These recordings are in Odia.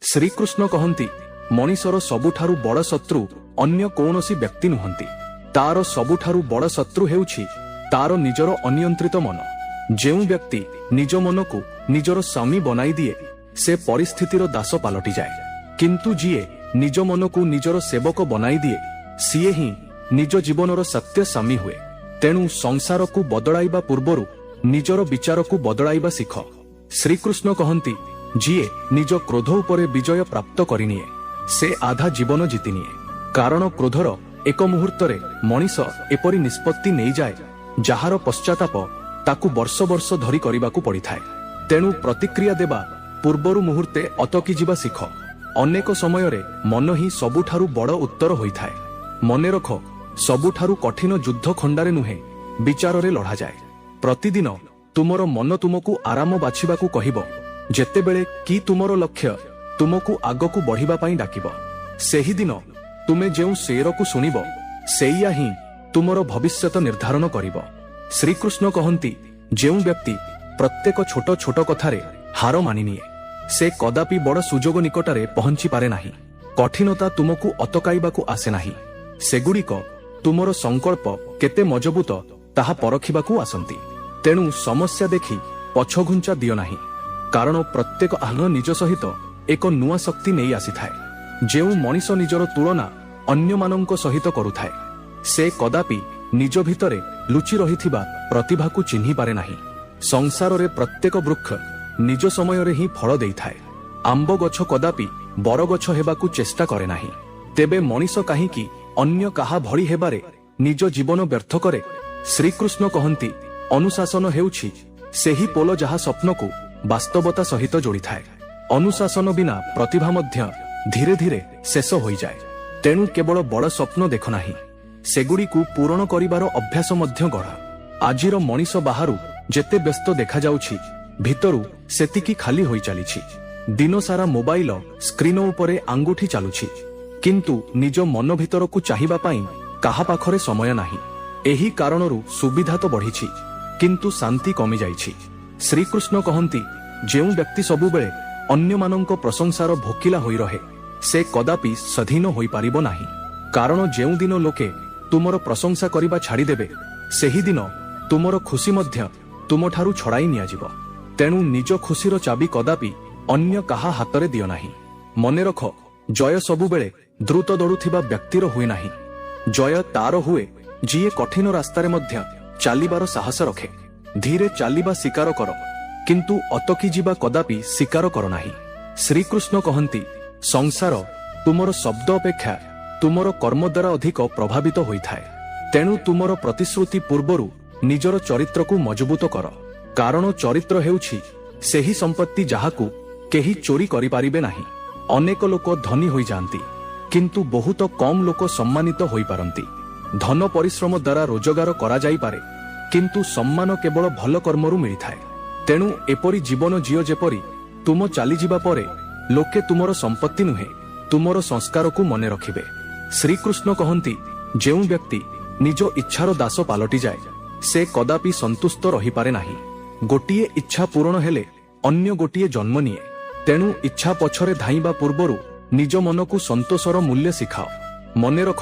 ଶ୍ରୀକୃଷ୍ଣ କହନ୍ତି, ମଣିଷର ସବୁଠାରୁ ବଡ଼ ଶତ୍ରୁ ଅନ୍ୟ କୌଣସି ବ୍ୟକ୍ତି ନୁହନ୍ତି। ତାର ସବୁଠାରୁ ବଡ଼ ଶତ୍ରୁ ହେଉଛି ତାର ନିଜର ଅନିୟନ୍ତ୍ରିତ ମନ। ଯେଉଁ ବ୍ୟକ୍ତି ନିଜ ମନକୁ ନିଜର ସ୍ୱାମୀ ବନାଇ ଦିଏ ସେ ପରିସ୍ଥିତିର ଦାସ ପାଲଟିଯାଏ। କିନ୍ତୁ ଯିଏ ନିଜ ମନକୁ ନିଜର ସେବକ ବନାଇ ଦିଏ ସିଏ ହିଁ ନିଜ ଜୀବନର ସତ୍ୟ ସ୍ୱାମୀ ହୁଏ। ତେଣୁ ସଂସାରକୁ ବଦଳାଇବା ପୂର୍ବରୁ ନିଜର ବିଚାରକୁ ବଦଳାଇବା ଶିଖ। ଶ୍ରୀକୃଷ୍ଣ କହନ୍ତି, ଯିଏ ନିଜ କ୍ରୋଧ ଉପରେ ବିଜୟ ପ୍ରାପ୍ତ କରିନିଏ ସେ ଆଧା ଜୀବନ ଜିତିନିଏ। କାରଣ କ୍ରୋଧର ଏକ ମୁହୂର୍ତ୍ତରେ ମଣିଷ ଏପରି ନିଷ୍ପତ୍ତି ନେଇଯାଏ ଯାହାର ପଶ୍ଚାତାପ ତାକୁ ବର୍ଷ ବର୍ଷ ଧରି କରିବାକୁ ପଡ଼ିଥାଏ। ତେଣୁ ପ୍ରତିକ୍ରିୟା ଦେବା ପୂର୍ବରୁ ମୁହୂର୍ତ୍ତେ ଅଟକି ଯିବା ଶିଖ। ଅନେକ ସମୟରେ ମନ ହିଁ ସବୁଠାରୁ ବଡ଼ ଉତ୍ତର ହୋଇଥାଏ। ମନେ ରଖ, ସବୁଠାରୁ କଠିନ ଯୁଦ୍ଧ ଖଣ୍ଡାରେ ନୁହେଁ ବିଚାରରେ ଲଢ଼ାଯାଏ। ପ୍ରତିଦିନ ତୁମର ମନ ତୁମକୁ ଆରାମ ବାଛିବାକୁ କହିବ, ଯେତେବେଳେ କି ତୁମର ଲକ୍ଷ୍ୟ ତୁମକୁ ଆଗକୁ ବଢ଼ିବା ପାଇଁ ଡାକିବ। ସେହିଦିନ ତୁମେ ଯେଉଁ ସ୍ୱରକୁ ଶୁଣିବ ସେଇଆ ହିଁ ତୁମର ଭବିଷ୍ୟତ ନିର୍ଦ୍ଧାରଣ କରିବ। ଶ୍ରୀକୃଷ୍ଣ କହନ୍ତି, ଯେଉଁ ବ୍ୟକ୍ତି ପ୍ରତ୍ୟେକ ଛୋଟ ଛୋଟ କଥାରେ ହାର ମାନିନିଏ ସେ କଦାପି ବଡ଼ ସୁଯୋଗ ନିକଟରେ ପହଞ୍ଚି ପାରେ ନାହିଁ। କଠିନତା ତୁମକୁ ଅଟକାଇବାକୁ ଆସେ ନାହିଁ, ସେଗୁଡ଼ିକ ତୁମର ସଂକଳ୍ପ କେତେ ମଜବୁତ ତାହା ପରଖିବାକୁ ଆସନ୍ତି। ତେଣୁ ସମସ୍ୟା ଦେଖି ପଛଘୁଞ୍ଚା ଦିଅ ନାହିଁ, କାରଣ ପ୍ରତ୍ୟେକ ଆହ୍ୱାନ ନିଜ ସହିତ ଏକ ନୂଆ ଶକ୍ତି ନେଇ ଆସିଥାଏ। ଯେଉଁ ମଣିଷ ନିଜର ତୁଳନା ଅନ୍ୟମାନଙ୍କ ସହିତ କରୁଥାଏ ସେ କଦାପି ନିଜ ଭିତରେ ଲୁଚି ରହିଥିବା ପ୍ରତିଭାକୁ ଚିହ୍ନି ପାରେ ନାହିଁ। ସଂସାରରେ ପ୍ରତ୍ୟେକ ବୃକ୍ଷ ନିଜ ସମୟରେ ହିଁ ଫଳ ଦେଇଥାଏ। ଆମ୍ବ ଗଛ କଦାପି ବରଗଛ ହେବାକୁ ଚେଷ୍ଟା କରେ ନାହିଁ। ତେବେ ମଣିଷ କାହିଁକି ଅନ୍ୟ କାହା ଭଳି ହେବାରେ ନିଜ ଜୀବନ ବ୍ୟର୍ଥ କରେ? ଶ୍ରୀକୃଷ୍ଣ କହନ୍ତି, ଅନୁଶାସନ ହେଉଛି ସେହି ପୋଲ ଯାହା ସ୍ୱପ୍ନକୁ ବାସ୍ତବତା ସହିତ ଯୋଡ଼ିଥାଏ। ଅନୁଶାସନ ବିନା ପ୍ରତିଭା ମଧ୍ୟ ଧୀରେ ଧୀରେ ଶେଷ ହୋଇଯାଏ। ତେଣୁ କେବଳ ବଡ଼ ସ୍ୱପ୍ନ ଦେଖ ନାହିଁ, ସେଗୁଡ଼ିକୁ ପୂରଣ କରିବାର ଅଭ୍ୟାସ ମଧ୍ୟ ଗଢ଼। ଆଜିର ମଣିଷ ବାହାରୁ ଯେତେ ବ୍ୟସ୍ତ ଦେଖାଯାଉଛି ଭିତରୁ ସେତିକି ଖାଲି ହୋଇ ଚାଲିଛି। ଦିନସାରା ମୋବାଇଲ ସ୍କ୍ରିନ ଉପରେ ଆଙ୍ଗୁଠି ଚାଲୁଛି, କିନ୍ତୁ ନିଜ ମନ ଭିତରକୁ ଚାହିଁବା ପାଇଁ କାହା ପାଖରେ ସମୟ ନାହିଁ। ଏହି କାରଣରୁ ସୁବିଧା ତ ବଢ଼ିଛି କିନ୍ତୁ ଶାନ୍ତି କମିଯାଇଛି। ଶ୍ରୀକୃଷ୍ଣ କହନ୍ତି, ଯେଉଁ ବ୍ୟକ୍ତି ସବୁବେଳେ ଅନ୍ୟମାନଙ୍କ ପ୍ରଶଂସାର ଭୋକିଲା ହୋଇ ରହେ ସେ କଦାପି ସ୍ୱାଧୀନ ହୋଇପାରିବ ନାହିଁ। କାରଣ ଯେଉଁଦିନ ଲୋକେ ତୁମର ପ୍ରଶଂସା କରିବା ଛାଡ଼ିଦେବେ ସେହିଦିନ ତୁମର ଖୁସି ମଧ୍ୟ ତୁମଠାରୁ ଛଡ଼ାଇ ନିଆଯିବ। ତେଣୁ ନିଜ ଖୁସିର ଚାବି କଦାପି ଅନ୍ୟ କାହା ହାତରେ ଦିଅ ନାହିଁ। ମନେ ରଖ, ଜୟ ସବୁବେଳେ ଦ୍ରୁତ ଦୌଡ଼ୁଥିବା ବ୍ୟକ୍ତିର ହୁଏ ନାହିଁ। ଜୟ ତାର ହୁଏ ଯିଏ କଠିନ ରାସ୍ତାରେ ମଧ୍ୟ ଚାଲିବାର ସାହସ ରଖେ। ଧୀରେ ଚାଲିବା ସ୍ୱୀକାର କର, କିନ୍ତୁ ଅଟକି ଯିବା କଦାପି ସ୍ୱୀକାର କର ନାହିଁ। ଶ୍ରୀକୃଷ୍ଣ କହନ୍ତି, ସଂସାର ତୁମର ଶବ୍ଦ ଅପେକ୍ଷା ତୁମର କର୍ମ ଦ୍ୱାରା ଅଧିକ ପ୍ରଭାବିତ ହୋଇଥାଏ। ତେଣୁ ତୁମର ପ୍ରତିଶ୍ରୁତି ପୂର୍ବରୁ ନିଜର ଚରିତ୍ରକୁ ମଜବୁତ କର। କାରଣ ଚରିତ୍ର ହେଉଛି ସେହି ସମ୍ପତ୍ତି ଯାହାକୁ କେହି ଚୋରି କରିପାରିବେ ନାହିଁ। ଅନେକ ଲୋକ ଧନୀ ହୋଇଯାଆନ୍ତି କିନ୍ତୁ ବହୁତ କମ୍ ଲୋକ ସମ୍ମାନିତ ହୋଇପାରନ୍ତି। ଧନ ପରିଶ୍ରମ ଦ୍ୱାରା ରୋଜଗାର କରାଯାଇପାରେ କିନ୍ତୁ ସମ୍ମାନ କେବଳ ଭଲ କର୍ମରୁ ମିଳିଥାଏ। ତେଣୁ ଏପରି ଜୀବନ ଜିଅ ଯେପରି ତୁମ ଚାଲିଯିବା ପରେ ଲୋକେ ତୁମର ସମ୍ପତ୍ତି ନୁହେଁ ତୁମର ସଂସ୍କାରକୁ ମନେ ରଖିବେ। ଶ୍ରୀକୃଷ୍ଣ କହନ୍ତି, ଯେଉଁ ବ୍ୟକ୍ତି ନିଜ ଇଚ୍ଛାର ଦାସ ପାଲଟିଯାଏ ସେ କଦାପି ସନ୍ତୁଷ୍ଟ ରହିପାରେ ନାହିଁ। ଗୋଟିଏ ଇଚ୍ଛା ପୂରଣ ହେଲେ ଅନ୍ୟ ଗୋଟିଏ ଜନ୍ମ ନିଏ। ତେଣୁ ଇଚ୍ଛା ପଛରେ ଧାଇଁବା ପୂର୍ବରୁ ନିଜ ମନକୁ ସନ୍ତୋଷର ମୂଲ୍ୟ ଶିଖାଅ। ମନେ ରଖ,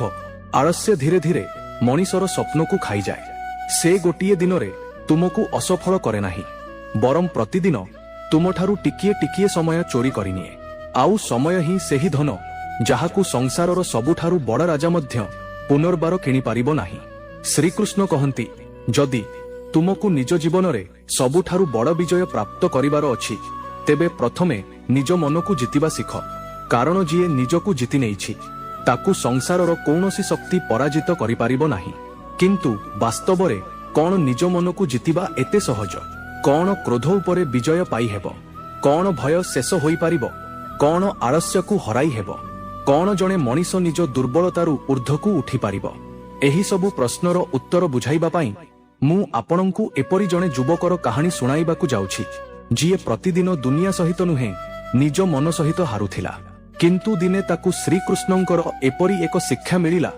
ଆଳସ୍ୟ ଧୀରେ ଧୀରେ ମଣିଷର ସ୍ୱପ୍ନକୁ ଖାଇଯାଏ। ସେ ଗୋଟିଏ ଦିନରେ ତୁମକୁ ଅସଫଳ କରେ ନାହିଁ, ବରଂ ପ୍ରତିଦିନ ତୁମଠାରୁ ଟିକିଏ ଟିକିଏ ସମୟ ଚୋରି କରିନିଏ। ଆଉ ସମୟ ହିଁ ସେହି ଧନ ଯାହାକୁ ସଂସାରର ସବୁଠାରୁ ବଡ଼ ରାଜା ମଧ୍ୟ ପୁନର୍ବାର କିଣିପାରିବ ନାହିଁ। ଶ୍ରୀକୃଷ୍ଣ କହନ୍ତି, ଯଦି ତୁମକୁ ନିଜ ଜୀବନରେ ସବୁଠାରୁ ବଡ଼ ବିଜୟ ପ୍ରାପ୍ତ କରିବାର ଅଛି ତେବେ ପ୍ରଥମେ ନିଜ ମନକୁ ଜିତିବା ଶିଖ। କାରଣ ଯିଏ ନିଜକୁ ଜିତି ନେଇଛି ତାକୁ ସଂସାରର କୌଣସି ଶକ୍ତି ପରାଜିତ କରିପାରିବ ନାହିଁ। କିନ୍ତୁ ବାସ୍ତବରେ କଣ ନିଜ ମନକୁ ଜିତିବା ଏତେ ସହଜ? କଣ କ୍ରୋଧ ଉପରେ ବିଜୟ ପାଇହେବ? କଣ ଭୟ ଶେଷ ହୋଇପାରିବ? କଣ ଆଳସ୍ୟକୁ ହରାଇ ହେବ? କଣ ଜଣେ ମଣିଷ ନିଜ ଦୁର୍ବଳତାରୁ ଊର୍ଦ୍ଧ୍ୱକୁ ଉଠିପାରିବ? ଏହି ସବୁ ପ୍ରଶ୍ନର ଉତ୍ତର ବୁଝାଇବା ପାଇଁ ମୁଁ ଆପଣଙ୍କୁ ଏପରି ଜଣେ ଯୁବକର କାହାଣୀ ଶୁଣାଇବାକୁ ଯାଉଛି ଯିଏ ପ୍ରତିଦିନ ଦୁନିଆ ସହିତ ନୁହେଁ ନିଜ ମନ ସହିତ ହାରୁଥିଲା। କିନ୍ତୁ ଦିନେ ତାକୁ ଶ୍ରୀକୃଷ୍ଣଙ୍କର ଏପରି ଏକ ଶିକ୍ଷା ମିଳିଲା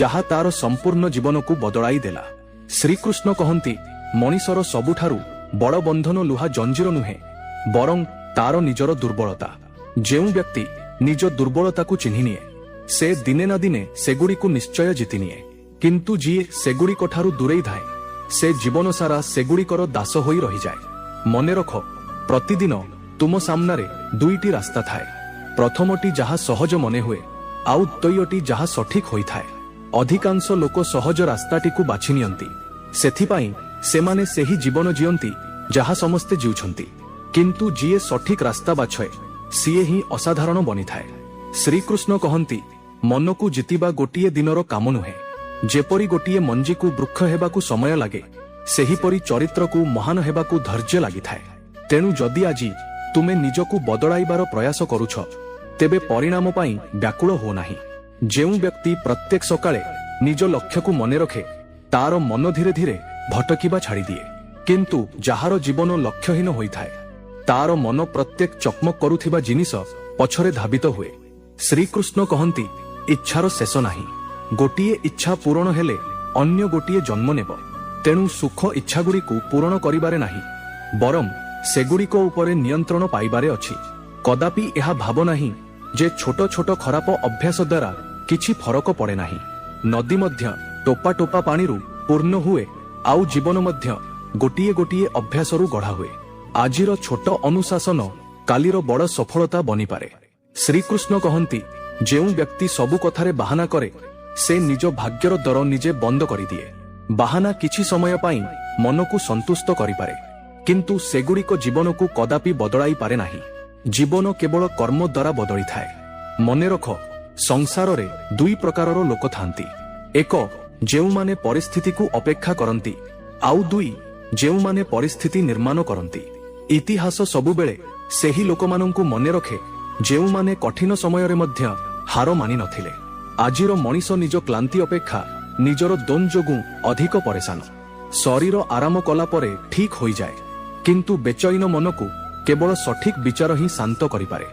ଯାହା ତାର ସମ୍ପୂର୍ଣ୍ଣ ଜୀବନକୁ ବଦଳାଇ ଦେଲା। ଶ୍ରୀକୃଷ୍ଣ କହନ୍ତି, ମଣିଷର ସବୁଠାରୁ ବଡ଼ ବନ୍ଧନ ଲୁହା ଜଞ୍ଜିର ନୁହେଁ ବରଂ ତାର ନିଜର ଦୁର୍ବଳତା। ଯେଉଁ ବ୍ୟକ୍ତି ନିଜ ଦୁର୍ବଳତାକୁ ଚିହ୍ନି ନିଏ ସେ ଦିନେ ନା ଦିନେ ସେଗୁଡ଼ିକୁ ନିଶ୍ଚୟ ଜିତି ନିଏ। କିନ୍ତୁ ଯିଏ ସେଗୁଡ଼ିକଠାରୁ ଦୂରେଇ ଥାଏ ସେ ଜୀବନ ସାରା ସେଗୁଡ଼ିକର ଦାସ ହୋଇ ରହିଯାଏ। ମନେ ରଖ, ପ୍ରତିଦିନ ତୁମ ସାମ୍ନାରେ ଦୁଇଟି ରାସ୍ତା ଥାଏ। ପ୍ରଥମଟି ଯାହା ସହଜ ମନେ ହୁଏ, ଆଉ ଦ୍ୱିତୀୟଟି ଯାହା ସଠିକ ହୋଇଥାଏ। ଅଧିକାଂଶ ଲୋକ ସହଜ ରାସ୍ତାଟିକୁ ବାଛି ନିଅନ୍ତି, ସେଥିପାଇଁ ସେମାନେ ସେହି ଜୀବନ ଜିଅନ୍ତି ଯାହା ସମସ୍ତେ ଜିଉଛନ୍ତି। କିନ୍ତୁ ଯିଏ ସଠିକ ରାସ୍ତା ବାଛେ ସିଏ ହିଁ ଅସାଧାରଣ ବନିଥାଏ। ଶ୍ରୀକୃଷ୍ଣ କହନ୍ତି, ମନକୁ ଜିତିବା ଗୋଟିଏ ଦିନର କାମ ନୁହେଁ। ଯେପରି ଗୋଟିଏ ମଞ୍ଜିକୁ ବୃକ୍ଷ ହେବାକୁ ସମୟ ଲାଗେ, ସେହିପରି ଚରିତ୍ରକୁ ମହାନ ହେବାକୁ ଧୈର୍ଯ୍ୟ ଲାଗିଥାଏ। ତେଣୁ ଯଦି ଆଜି ତୁମେ ନିଜକୁ ବଦଳାଇବାର ପ୍ରୟାସ କରୁଛ, ତେବେ ପରିଣାମ ପାଇଁ ବ୍ୟାକୁଳ ହୁଅ ନାହିଁ। ଯେଉଁ ବ୍ୟକ୍ତି ପ୍ରତ୍ୟେକ ସକାଳେ ନିଜ ଲକ୍ଷ୍ୟକୁ ମନେ ରଖେ ତାର ମନ ଧୀରେ ଧୀରେ ଭଟକିବା ଛାଡ଼ିଦିଏ। କିନ୍ତୁ ଯାହାର ଜୀବନ ଲକ୍ଷ୍ୟହୀନ ହୋଇଥାଏ ତାର ମନ ପ୍ରତ୍ୟେକ ଚକମକ କରୁଥିବା ଜିନିଷ ପଛରେ ଧାବିତ ହୁଏ। ଶ୍ରୀକୃଷ୍ଣ କହନ୍ତି, ଇଚ୍ଛାର ଶେଷ ନାହିଁ। ଗୋଟିଏ ଇଚ୍ଛା ପୂରଣ ହେଲେ ଅନ୍ୟ ଗୋଟିଏ ଜନ୍ମ ନେବ। ତେଣୁ ସୁଖ ଇଚ୍ଛାଗୁଡ଼ିକୁ ପୂରଣ କରିବାରେ ନାହିଁ, ବରଂ ସେଗୁଡ଼ିକ ଉପରେ ନିୟନ୍ତ୍ରଣ ପାଇବାରେ ଅଛି। କଦାପି ଏହା ଭାବ ନାହିଁ ଯେ ଛୋଟ ଛୋଟ ଖରାପ ଅଭ୍ୟାସ ଦ୍ୱାରା କିଛି ଫରକ ପଡ଼େ ନାହିଁ। ନଦୀ ମଧ୍ୟ ଟୋପା ଟୋପା ପାଣିରୁ ପୂର୍ଣ୍ଣ ହୁଏ, ଆଉ ଜୀବନ ମଧ୍ୟ ଗୋଟିଏ ଗୋଟିଏ ଅଭ୍ୟାସରୁ ଗଢ଼ା ହୁଏ। ଆଜିର ଛୋଟ ଅନୁଶାସନ କାଲିର ବଡ଼ ସଫଳତା ବନିପାରେ। ଶ୍ରୀକୃଷ୍ଣ କହନ୍ତି, ଯେଉଁ ବ୍ୟକ୍ତି ସବୁ କଥାରେ ବାହାନା କରେ ସେ ନିଜ ଭାଗ୍ୟର ଦ୍ୱାର ନିଜେ ବନ୍ଦ କରିଦିଏ। ବାହାନା କିଛି ସମୟ ପାଇଁ ମନକୁ ସନ୍ତୁଷ୍ଟ କରିପାରେ, କିନ୍ତୁ ସେଗୁଡ଼ିକ ଜୀବନକୁ କଦାପି ବଦଳାଇ ପାରେ ନାହିଁ। ଜୀବନ କେବଳ କର୍ମ ଦ୍ୱାରା ବଦଳିଥାଏ। ମନେ ରଖ, ସଂସାରରେ ଦୁଇ ପ୍ରକାରର ଲୋକ ଥାନ୍ତି। ଏକ, ଯେଉଁମାନେ ପରିସ୍ଥିତିକୁ ଅପେକ୍ଷା କରନ୍ତି, ଆଉ ଦୁଇ, ଯେଉଁମାନେ ପରିସ୍ଥିତି ନିର୍ମାଣ କରନ୍ତି। ଇତିହାସ ସବୁବେଳେ ସେହି ଲୋକମାନଙ୍କୁ ମନେ ରଖେ ଯେଉଁମାନେ କଠିନ ସମୟରେ ମଧ୍ୟ ହାର ମାନି ନଥିଲେ। ଆଜିର ମଣିଷ ନିଜ କ୍ଲାନ୍ତି ଅପେକ୍ଷା ନିଜର ଦ୍ୱନ୍ଦ୍ୱ ଯୋଗୁଁ ଅଧିକ ପରେଶାନ। ଶରୀର ଆରାମ କଲା ପରେ ଠିକ୍ ହୋଇଯାଏ, କିନ୍ତୁ ବେଚୈନ ମନକୁ କେବଳ ସଠିକ ବିଚାର ହିଁ ଶାନ୍ତ କରିପାରେ।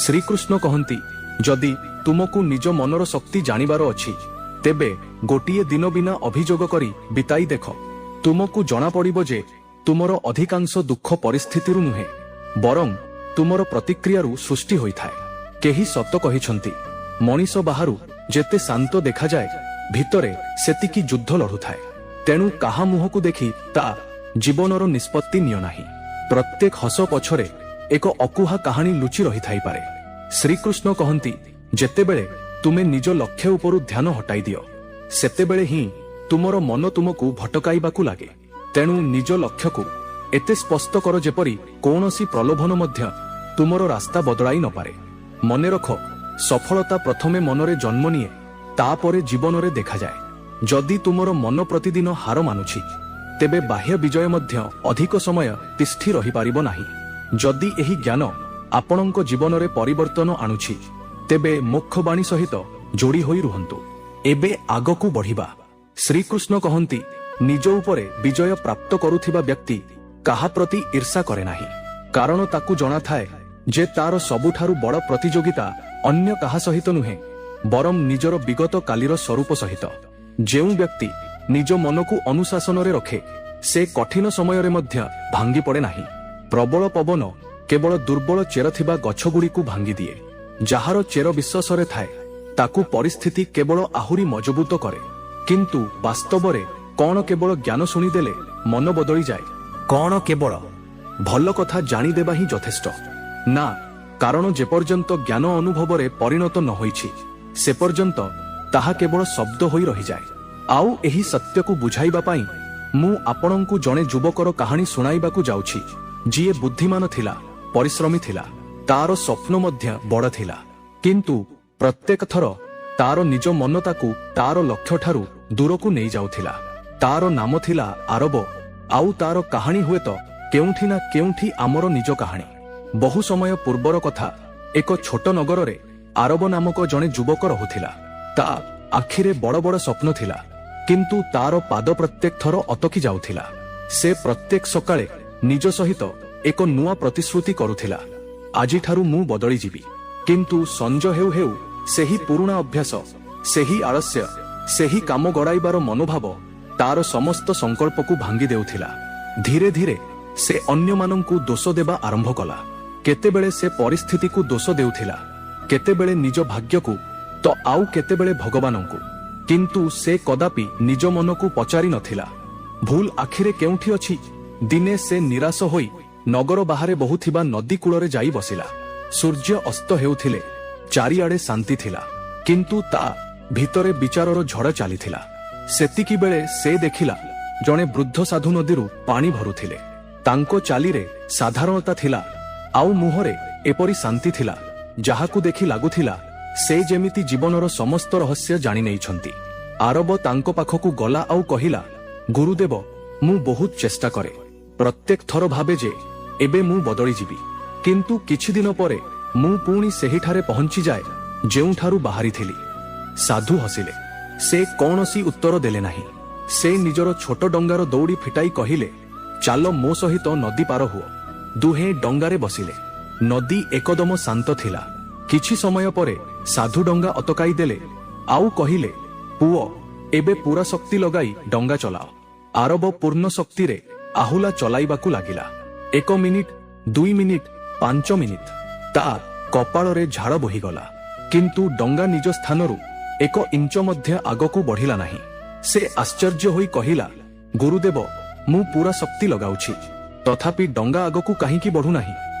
ଶ୍ରୀକୃଷ୍ଣ କହନ୍ତି, ଯଦି ତୁମକୁ ନିଜ ମନର ଶକ୍ତି ଜାଣିବାର ଅଛି, ତେବେ ଗୋଟିଏ ଦିନ ବିନା ଅଭିଯୋଗ କରି ବିତାଇ ଦେଖ। ତୁମକୁ ଜଣାପଡ଼ିବ ଯେ ତୁମର ଅଧିକାଂଶ ଦୁଃଖ ପରିସ୍ଥିତିରୁ ନୁହେଁ, ବରଂ ତୁମର ପ୍ରତିକ୍ରିୟାରୁ ସୃଷ୍ଟି ହୋଇଥାଏ। କେହି ସତ କହିଛନ୍ତି, ମଣିଷ ବାହାରୁ ଯେତେ ଶାନ୍ତ ଦେଖାଯାଏ ଭିତରେ ସେତିକି ଯୁଦ୍ଧ ଲଢ଼ୁଥାଏ। ତେଣୁ କାହା ମୁହଁକୁ ଦେଖି ତା ଜୀବନର ନିଷ୍ପତ୍ତି ନିଅ ନାହିଁ। ପ୍ରତ୍ୟେକ ହସ ପଛରେ ଏକ ଅକୁହା କାହାଣୀ ଲୁଚି ରହିଥାଇପାରେ। ଶ୍ରୀକୃଷ୍ଣ କହନ୍ତି, ଯେତେବେଳେ ତୁମେ ନିଜ ଲକ୍ଷ୍ୟ ଉପରୁ ଧ୍ୟାନ ହଟାଇ ଦିଅ, ସେତେବେଳେ ହିଁ ତୁମର ମନ ତୁମକୁ ଭଟକାଇବାକୁ ଲାଗେ। ତେଣୁ ନିଜ ଲକ୍ଷ୍ୟକୁ ଏତେ ସ୍ପଷ୍ଟ କର ଯେପରି କୌଣସି ପ୍ରଲୋଭନ ମଧ୍ୟ ତୁମର ରାସ୍ତା ବଦଳାଇ ନପାରେ। ମନେ ରଖ, ସଫଳତା ପ୍ରଥମେ ମନରେ ଜନ୍ମ ନିଏ, ତାପରେ ଜୀବନରେ ଦେଖାଯାଏ। ଯଦି ତୁମର ମନ ପ୍ରତିଦିନ ହାର ମାନୁଛି, ତେବେ ବାହ୍ୟ ବିଜୟ ମଧ୍ୟ ଅଧିକ ସମୟ ତିଷ୍ଠି ରହିପାରିବ ନାହିଁ। ଯଦି ଏହି ଜ୍ଞାନ ଆପଣଙ୍କ ଜୀବନରେ ପରିବର୍ତ୍ତନ ଆଣୁଛି, ତେବେ ମୋକ୍ଷବାଣୀ ସହିତ ଯୋଡ଼ି ହୋଇ ରୁହନ୍ତୁ। ଏବେ ଆଗକୁ ବଢ଼ିବା। ଶ୍ରୀକୃଷ୍ଣ କହନ୍ତି, ନିଜ ଉପରେ ବିଜୟ ପ୍ରାପ୍ତ କରୁଥିବା ବ୍ୟକ୍ତି କାହା ପ୍ରତି ଈର୍ଷା କରେ ନାହିଁ, କାରଣ ତାକୁ ଜଣାଥାଏ ଯେ ତାର ସବୁଠାରୁ ବଡ଼ ପ୍ରତିଯୋଗିତା ଅନ୍ୟ କାହା ସହିତ ନୁହେଁ, ବରଂ ନିଜର ବିଗତ କାଲିର ସ୍ୱରୂପ ସହିତ। ଯେଉଁ ବ୍ୟକ୍ତି ନିଜ ମନକୁ ଅନୁଶାସନରେ ରଖେ ସେ କଠିନ ସମୟରେ ମଧ୍ୟ ଭାଙ୍ଗି ପଡ଼େ ନାହିଁ। ପ୍ରବଳ ପବନ କେବଳ ଦୁର୍ବଳ ଚେର ଥିବା ଗଛଗୁଡ଼ିକୁ ଭାଙ୍ଗିଦିଏ। ଯାହାର ଚେର ବିଶ୍ୱାସରେ ଥାଏ ତାକୁ ପରିସ୍ଥିତି କେବଳ ଆହୁରି ମଜବୁତ କରେ। କିନ୍ତୁ ବାସ୍ତବରେ କଣ କେବଳ ଜ୍ଞାନ ଶୁଣିଦେଲେ ମନ ବଦଳିଯାଏ? କଣ କେବଳ ଭଲ କଥା ଜାଣିଦେବା ହିଁ ଯଥେଷ୍ଟ? ନା, କାରଣ ଯେପର୍ଯ୍ୟନ୍ତ ଜ୍ଞାନ ଅନୁଭବରେ ପରିଣତ ନ ହୋଇଛି, ସେ ପର୍ଯ୍ୟନ୍ତ ତାହା କେବଳ ଶବ୍ଦ ହୋଇ ରହିଯାଏ। ଆଉ ଏହି ସତ୍ୟକୁ ବୁଝାଇବା ପାଇଁ ମୁଁ ଆପଣଙ୍କୁ ଜଣେ ଯୁବକର କାହାଣୀ ଶୁଣାଇବାକୁ ଯାଉଛି, ଯିଏ ବୁଦ୍ଧିମାନ ଥିଲା, ପରିଶ୍ରମୀ ଥିଲା, ତାର ସ୍ୱପ୍ନ ମଧ୍ୟ ବଡ଼ ଥିଲା। କିନ୍ତୁ ପ୍ରତ୍ୟେକ ଥର ତାର ନିଜ ମନ ତାକୁ ତାର ଲକ୍ଷ୍ୟଠାରୁ ଦୂରକୁ ନେଇଯାଉଥିଲା। ତାର ନାମ ଥିଲା ଆରବ, ଆଉ ତାର କାହାଣୀ ହୁଏତ କେଉଁଠି ନା କେଉଁଠି ଆମର ନିଜ କାହାଣୀ। ବହୁ ସମୟ ପୂର୍ବର କଥା, ଏକ ଛୋଟ ନଗରରେ ଆରବ ନାମକ ଜଣେ ଯୁବକ ରହୁଥିଲା। ତା ଆଖିରେ ବଡ଼ ବଡ଼ ସ୍ୱପ୍ନ ଥିଲା, କିନ୍ତୁ ତାର ପାଦ ପ୍ରତ୍ୟେକ ଥର ଅଟକି ଯାଉଥିଲା। ସେ ପ୍ରତ୍ୟେକ ସକାଳେ ନିଜ ସହିତ ଏକ ନୂଆ ପ୍ରତିଶ୍ରୁତି କରୁଥିଲା, ଆଜିଠାରୁ ମୁଁ ବଦଳିଯିବି। କିନ୍ତୁ ସଞ୍ଜ ହେଉ ହେଉ ସେହି ପୁରୁଣା ଅଭ୍ୟାସ, ସେହି ଆଳସ୍ୟ, ସେହି କାମ ଗଡ଼ାଇବାର ମନୋଭାବ ତାର ସମସ୍ତ ସଂକଳ୍ପକୁ ଭାଙ୍ଗି ଦେଉଥିଲା। ଧୀରେ ଧୀରେ ସେ ଅନ୍ୟମାନଙ୍କୁ ଦୋଷ ଦେବା ଆରମ୍ଭ କଲା। କେତେବେଳେ ସେ ପରିସ୍ଥିତିକୁ ଦୋଷ ଦେଉଥିଲା, କେତେବେଳେ ନିଜ ଭାଗ୍ୟକୁ ତ ଆଉ କେତେବେଳେ ଭଗବାନଙ୍କୁ। କିନ୍ତୁ ସେ କଦାପି ନିଜ ମନକୁ ପଚାରି ନଥିଲା ଭୁଲ ଆଖିରେ କେଉଁଠି ଅଛି। ଦିନେ ସେ ନିରାଶ ହୋଇ ନଗର ବାହାରେ ବହୁଥିବା ନଦୀ କୂଳରେ ଯାଇ ବସିଲା। ସୂର୍ଯ୍ୟ ଅସ୍ତ ହେଉଥିଲେ, ଚାରିଆଡେ ଶାନ୍ତି ଥିଲା, କିନ୍ତୁ ତା ଭିତରେ ବିଚାରର ଝଡ଼ ଚାଲିଥିଲା। ସେତିକିବେଳେ ସେ ଦେଖିଲା ଜଣେ ବୃଦ୍ଧ ସାଧୁ ନଦୀରୁ ପାଣି ଭରୁଥିଲେ। ତାଙ୍କ ଚାଲିରେ ସାଧାରଣତା ଥିଲା, ଆଉ ମୁହଁରେ ଏପରି ଶାନ୍ତି ଥିଲା ଯାହାକୁ ଦେଖି ଲାଗୁଥିଲା ସେ ଯେମିତି ଜୀବନର ସମସ୍ତ ରହସ୍ୟ ଜାଣି ନେଇଛନ୍ତି। ଆରବ ତାଙ୍କ ପାଖକୁ ଗଲା ଆଉ କହିଲା, ଗୁରୁଦେବ, ମୁଁ ବହୁତ ଚେଷ୍ଟା କରେ, ପ୍ରତ୍ୟେକ ଥର ଭାବେ ଯେ ଏବେ ମୁଁ ବଦଳିଯିବି, କିନ୍ତୁ କିଛି ଦିନ ପରେ ମୁଁ ପୁଣି ସେହିଠାରେ ପହଞ୍ଚିଯାଏ ଯେଉଁଠାରୁ ବାହାରିଥିଲି। ସାଧୁ ହସିଲେ। ସେ କୌଣସି ଉତ୍ତର ଦେଲେ ନାହିଁ। ସେ ନିଜର ଛୋଟ ଡଙ୍ଗାର ଦଉଡ଼ି ଫିଟାଇ କହିଲେ, ଚାଲ ମୋ ସହିତ ନଦୀ ପାର ହୁଅ। ଦୁହେଁ ଡଙ୍ଗାରେ ବସିଲେ। ନଦୀ ଏକଦମ ଶାନ୍ତ ଥିଲା। କିଛି ସମୟ ପରେ ସାଧୁ ଡଙ୍ଗା ଅଟକାଇ ଦେଲେ ଆଉ କହିଲେ, ପୁଅ, ଏବେ ପୂରା ଶକ୍ତି ଲଗାଇ ଡଙ୍ଗା ଚଲାଅ। ଆରବ ପୂର୍ଣ୍ଣ ଶକ୍ତିରେ ଆହୁଲା ଚଲାଇବାକୁ ଲାଗିଲା। 1 ମିନିଟ୍, 2 ମିନିଟ୍, 5 ମିନିଟ୍। ତା କପାଳରେ ଝାଳ ବୋହିଗଲା, କିନ୍ତୁ ଡଙ୍ଗା ନିଜ ସ୍ଥାନରୁ 1 ଇଞ୍ଚ ମଧ୍ୟ ଆଗକୁ ବଢିଲା ନାହିଁ। ସେ ଆଶ୍ଚର୍ଯ୍ୟ ହୋଇ କହିଲା, ଗୁରୁଦେବ, ମୁଁ ପୂରା ଶକ୍ତି ଲଗାଉଛି, ତଥାପି ଡଙ୍ଗା ଆଗକୁ କାହିଁକି ବଢୁନାହିଁ?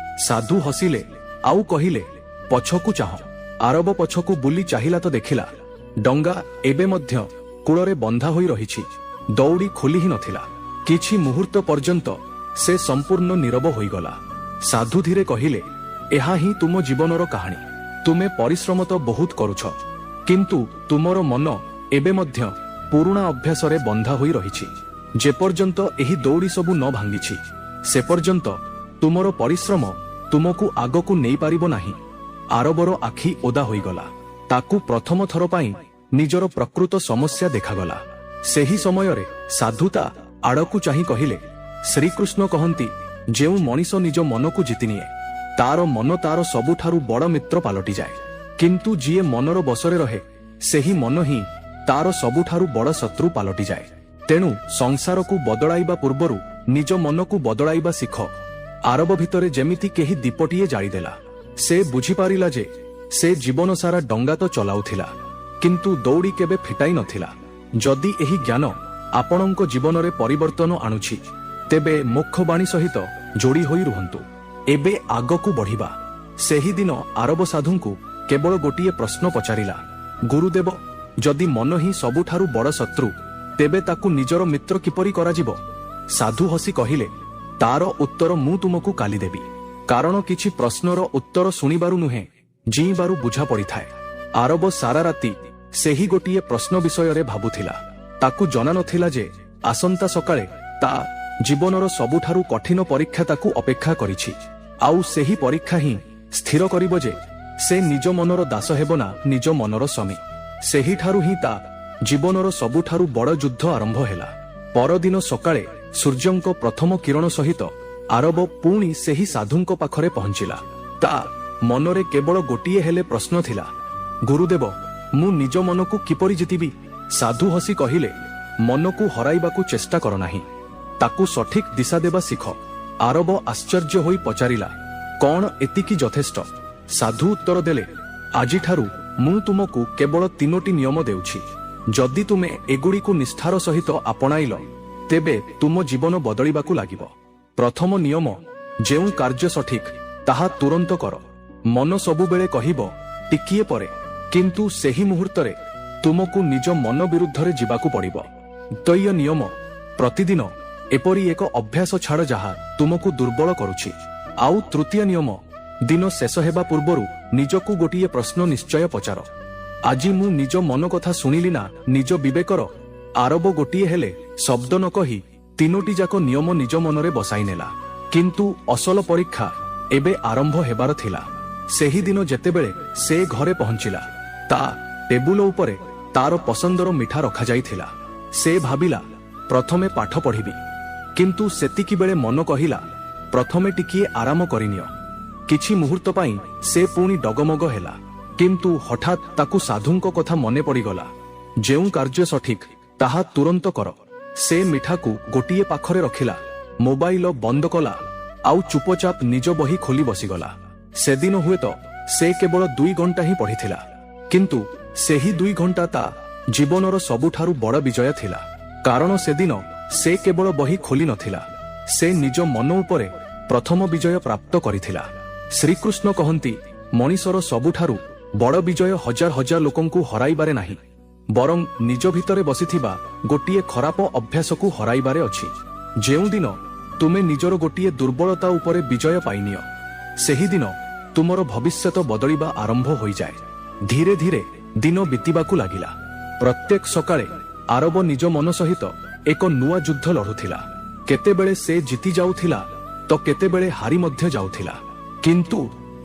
ସାଧୁ ହସିଲେ ଆଉ କହିଲେ, ପଛକୁ ଚାହଁ। ଆରବ ପଛକୁ ବୁଲି ଚାହିଁଲା ତ ଦେଖିଲା ଡଙ୍ଗା ଏବେ ମଧ୍ୟ କୂଳରେ ବନ୍ଧା ହୋଇ ରହିଛି। ଦଉଡ଼ି ଖୋଲି ହିଁ ନଥିଲା। କିଛି ମୁହୂର୍ତ୍ତ ପର୍ଯ୍ୟନ୍ତ ସେ ସମ୍ପୂର୍ଣ୍ଣ ନୀରବ ହୋଇଗଲା। ସାଧୁ ଧୀରେ କହିଲେ, ଏହା ହିଁ ତୁମ ଜୀବନର କାହାଣୀ। ତୁମେ ପରିଶ୍ରମ ତ ବହୁତ କରୁଛ, କିନ୍ତୁ ତୁମର ମନ ଏବେ ମଧ୍ୟ ପୁରୁଣା ଅଭ୍ୟାସରେ ବନ୍ଧା ହୋଇ ରହିଛି। ଯେପର୍ଯ୍ୟନ୍ତ ଏହି ଦଉଡ଼ି ସବୁ ନ ଭାଙ୍ଗିଛି, ସେ ପର୍ଯ୍ୟନ୍ତ ତୁମର ପରିଶ୍ରମ ତୁମକୁ ଆଗକୁ ନେଇପାରିବ ନାହିଁ। ଆରବର ଆଖି ଓଦା ହୋଇଗଲା। ତାକୁ ପ୍ରଥମ ଥର ପାଇଁ ନିଜର ପ୍ରକୃତ ସମସ୍ୟା ଦେଖାଗଲା। ସେହି ସମୟରେ ସାଧୁ ତା ଆଡ଼କୁ ଚାହିଁ କହିଲେ, ଶ୍ରୀକୃଷ୍ଣ କହନ୍ତି, ଯେଉଁ ମଣିଷ ନିଜ ମନକୁ ଜିତିନିଏ ତାର ମନ ତାର ସବୁଠାରୁ ବଡ଼ ମିତ୍ର ପାଲଟିଯାଏ, କିନ୍ତୁ ଯିଏ ମନର ବଶରେ ରହେ ସେହି ମନ ହିଁ ତାର ସବୁଠାରୁ ବଡ଼ ଶତ୍ରୁ ପାଲଟିଯାଏ। ତେଣୁ ସଂସାରକୁ ବଦଳାଇବା ପୂର୍ବରୁ ନିଜ ମନକୁ ବଦଳାଇବା ଶିଖ। ଆରବ ଭିତରେ ଯେମିତି କେହି ଦୀପଟିଏ ଜାଳିଦେଲା। ସେ ବୁଝିପାରିଲା ଯେ ସେ ଜୀବନ ସାରା ଡଙ୍ଗା ତ ଚଲାଉଥିଲା, କିନ୍ତୁ ଦଉଡ଼ି କେବେ ଫିଟାଇ ନଥିଲା। ଯଦି ଏହି ଜ୍ଞାନ ଆପଣଙ୍କ ଜୀବନରେ ପରିବର୍ତ୍ତନ ଆଣୁଛି, ତେବେ ମୋକ୍ଷବାଣୀ ସହିତ ଯୋଡ଼ି ହୋଇ ରୁହନ୍ତୁ। ଏବେ ଆଗକୁ ବଢିବା। ସେହିଦିନ ଆରବ ସାଧୁଙ୍କୁ କେବଳ ଗୋଟିଏ ପ୍ରଶ୍ନ ପଚାରିଲା, ଗୁରୁଦେବ, ଯଦି ମନ ହିଁ ସବୁଠାରୁ ବଡ଼ ଶତ୍ରୁ, ତେବେ ତାକୁ ନିଜର ମିତ୍ର କିପରି କରାଯିବ? ସାଧୁ ହସି କହିଲେ, ତାର ଉତ୍ତର ମୁଁ ତୁମକୁ କାଲି ଦେବି, କାରଣ କିଛି ପ୍ରଶ୍ନର ଉତ୍ତର ଶୁଣିବାରୁ ନୁହେଁ, ଜିଇଁବାରୁ ବୁଝା ପଡ଼ିଥାଏ। ଆରବ ସାରା ରାତି ସେହି ଗୋଟିଏ ପ୍ରଶ୍ନ ବିଷୟରେ ଭାବୁଥିଲା। ତାକୁ ଜଣା ନଥିଲା ଯେ ଆସନ୍ତା ସକାଳେ ତା ଜୀବନର ସବୁଠାରୁ କଠିନ ପରୀକ୍ଷା ତାକୁ ଅପେକ୍ଷା କରିଛି। ଆଉ ସେହି ପରୀକ୍ଷା ହିଁ ସ୍ଥିର କରିବ ଯେ ସେ ନିଜ ମନର ଦାସ ହେବ ନା ନିଜ ମନର ସ୍ୱାମୀ। ସେହିଠାରୁ ହିଁ ତା ଜୀବନର ସବୁଠାରୁ ବଡ଼ ଯୁଦ୍ଧ ଆରମ୍ଭ ହେଲା। ପରଦିନ ସକାଳେ ସୂର୍ଯ୍ୟଙ୍କ ପ୍ରଥମ କିରଣ ସହିତ ଆରବ ପୁଣି ସେହି ସାଧୁଙ୍କ ପାଖରେ ପହଞ୍ଚିଲା। ତା ମନରେ କେବଳ ଗୋଟିଏ ହେଲେ ପ୍ରଶ୍ନ ଥିଲା, ଗୁରୁଦେବ, ମୁଁ ନିଜ ମନକୁ କିପରି ଜିତିବି? ସାଧୁ ହସି କହିଲେ, ମନକୁ ହରାଇବାକୁ ଚେଷ୍ଟା କର ନାହିଁ, ତାକୁ ସଠିକ ଦିଶା ଦେବା ଶିଖ। ଆରବ ଆଶ୍ଚର୍ଯ୍ୟ ହୋଇ ପଚାରିଲା, କଣ ଏତିକି ଯଥେଷ୍ଟ? ସାଧୁ ଉତ୍ତର ଦେଲେ, ଆଜିଠାରୁ ମୁଁ ତୁମକୁ କେବଳ 3ଟି ନିୟମ ଦେଉଛି। ଯଦି ତୁମେ ଏଗୁଡ଼ିକୁ ନିଷ୍ଠାର ସହିତ ଆପଣାଇଲ, ତେବେ ତୁମ ଜୀବନ ବଦଳିବାକୁ ଲାଗିବ। ପ୍ରଥମ ନିୟମ, ଯେଉଁ କାର୍ଯ୍ୟ ସଠିକ ତାହା ତୁରନ୍ତ କର। ମନ ସବୁବେଳେ କହିବ ଟିକିଏ ପରେ, କିନ୍ତୁ ସେହି ମୁହୂର୍ତ୍ତରେ ତୁମକୁ ନିଜ ମନ ବିରୁଦ୍ଧରେ ଯିବାକୁ ପଡ଼ିବ। ଦ୍ୱିତୀୟ ନିୟମ, ପ୍ରତିଦିନ ଏପରି ଏକ ଅଭ୍ୟାସ ଛାଡ଼ ଯାହା ତୁମକୁ ଦୁର୍ବଳ କରୁଛି। ଆଉ ତୃତୀୟ ନିୟମ, ଦିନ ଶେଷ ହେବା ପୂର୍ବରୁ ନିଜକୁ ଗୋଟିଏ ପ୍ରଶ୍ନ ନିଶ୍ଚୟ ପଚାର, ଆଜି ମୁଁ ନିଜ ମନ କଥା ଶୁଣିଲି ନା ନିଜ ବିବେକର? ଆରବ ଗୋଟିଏ ହେଲେ ଶବ୍ଦ ନ କହି 3ଟି ଯାକ ନିୟମ ନିଜ ମନରେ ବସାଇ ନେଲା। କିନ୍ତୁ ଅସଲ ପରୀକ୍ଷା ଏବେ ଆରମ୍ଭ ହେବାର ଥିଲା। ସେହିଦିନ ଯେତେବେଳେ ସେ ଘରେ ପହଞ୍ଚିଲା, ତା ଟେବୁଲ ଉପରେ ତାର ପସନ୍ଦର ମିଠା ରଖାଯାଇଥିଲା। ସେ ଭାବିଲା, ପ୍ରଥମେ ପାଠ ପଢ଼ିବି, କିନ୍ତୁ ସେତିକିବେଳେ ମନ କହିଲା, ପ୍ରଥମେ ଟିକିଏ ଆରାମ କରିନିଅ। କିଛି ମୁହୂର୍ତ୍ତ ପାଇଁ ସେ ପୁଣି ଡଗମଗ ହେଲା, କିନ୍ତୁ ହଠାତ୍ ତାକୁ ସାଧୁଙ୍କ କଥା ମନେ ପଡ଼ିଗଲା। ଯେଉଁ କାର୍ଯ୍ୟ ସଠିକ ତାହା ତୁରନ୍ତ କର। ସେ ମିଠାକୁ ଗୋଟିଏ ପାଖରେ ରଖିଲା, ମୋବାଇଲ ବନ୍ଦ କଲା ଆଉ ଚୁପଚାପ ନିଜ ବହି ଖୋଲି ବସିଗଲା। ସେଦିନ ହୁଏତ ସେ କେବଳ 2 ଘଣ୍ଟା ହିଁ ପଢିଥିଲା, କିନ୍ତୁ ସେହି 2 ଘଣ୍ଟା ତା ଜୀବନର ସବୁଠାରୁ ବଡ଼ ବିଜୟ ଥିଲା। କାରଣ ସେଦିନ ସେ କେବଳ ବହି ଖୋଲି ନଥିଲା, ସେ ନିଜ ମନ ଉପରେ ପ୍ରଥମ ବିଜୟ ପ୍ରାପ୍ତ କରିଥିଲା। ଶ୍ରୀକୃଷ୍ଣ କହନ୍ତି, ମଣିଷର ସବୁଠାରୁ ବଡ଼ ବିଜୟ ହଜାର ହଜାର ଲୋକଙ୍କୁ ହରାଇବାରେ ନାହିଁ, ବରଂ ନିଜ ଭିତରେ ବସିଥିବା ଗୋଟିଏ ଖରାପ ଅଭ୍ୟାସକୁ ହରାଇବାରେ ଅଛି। ଯେଉଁଦିନ ତୁମେ ନିଜର ଗୋଟିଏ ଦୁର୍ବଳତା ଉପରେ ବିଜୟ ପାଇନିଅ, ସେହିଦିନ ତୁମର ଭବିଷ୍ୟତ ବଦଳିବା ଆରମ୍ଭ ହୋଇଯାଏ। ଧୀରେ ଧୀରେ ଦିନ ବିତିବାକୁ ଲାଗିଲା। ପ୍ରତ୍ୟେକ ସକାଳେ ଆରବ ନିଜ ମନ ସହିତ ଏକ ନୂଆ ଯୁଦ୍ଧ ଲଢୁଥିଲା। କେତେବେଳେ ସେ ଜିତି ଯାଉଥିଲା ତ କେତେବେଳେ ହାରି ମଧ୍ୟ ଯାଉଥିଲା। କିନ୍ତୁ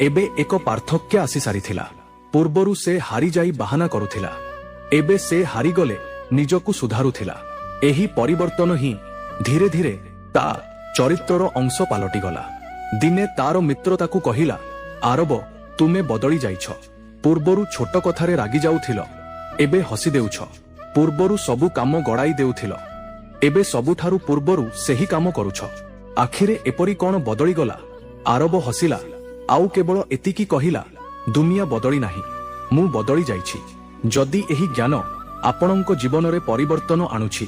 ଏବେ ଏକ ପାର୍ଥକ୍ୟ ଆସି ସାରିଥିଲା। ପୂର୍ବରୁ ସେ ହାରିଯାଇ ବାହାନା କରୁଥିଲା, ଏବେ ସେ ହାରିଗଲେ ନିଜକୁ ସୁଧାରୁଥିଲା। ଏହି ପରିବର୍ତ୍ତନ ହିଁ ଧୀରେ ଧୀରେ ତା ଚରିତ୍ରର ଅଂଶ ପାଲଟିଗଲା। ଦିନେ ତାର ମିତ୍ର ତାକୁ କହିଲା, ଆରବ, ତୁମେ ବଦଳି ଯାଇଛ। ପୂର୍ବରୁ ଛୋଟ କଥାରେ ରାଗି ଯାଉଥିଲ, ଏବେ ହସି ଦେଉଛ। ପୂର୍ବରୁ ସବୁ କାମ ଗଡ଼ାଇ ଦେଉଥିଲ, ଏବେ ସବୁଠାରୁ ପୂର୍ବରୁ ସେହି କାମ କରୁଛ। ଆଖିରେ ଏପରି କ'ଣ ବଦଳିଗଲା? ଆରବ ହସିଲା, ଆଉ କେବଳ ଏତିକି କହିଲା, ଦୁନିଆ ବଦଳି ନାହିଁ, ମୁଁ ବଦଳି ଯାଇଛି। ଯଦି ଏହି ଜ୍ଞାନ ଆପଣଙ୍କ ଜୀବନରେ ପରିବର୍ତ୍ତନ ଆଣୁଛି,